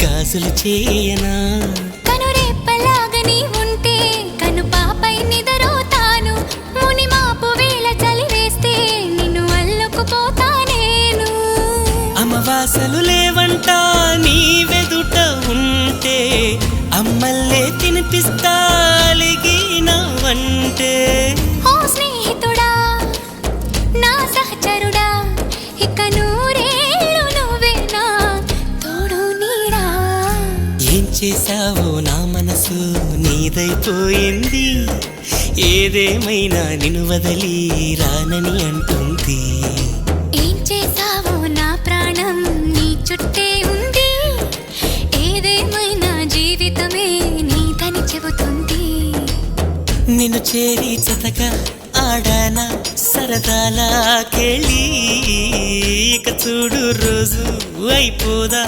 గాజులు చేయనా కనురెప్పలాగని ఉంటే కను పాపై నిదరోతాను ముని మాపు వేళ చలి వేస్తే నిన్ను అల్లుకుపోతా నేను అమవాసలు లేవంట నీ వెదుట ఉంటే అమ్మల్లే తినిపిస్తా అలిగినవంటే ఓ స్నేహితుడా నా సహచరుడా ఇక నూరేళ్ళు నువ్వేనా తోడు నీడా ఏం చేశావో నా మనసు నీదైపోయింది ఏదేమైనా నిన్ను వదిలి రానని అంటుంది ఏం చేసావో నా ప్రాణం నీ చుట్టే ఉంది ఏదేమైనా జీవితమే నీదని చెబుతుంది నిన్ను చేరి జతగా ఆడానా సరదాలా కెళ్ళి ఇక చూడు రోజు అయిపోదా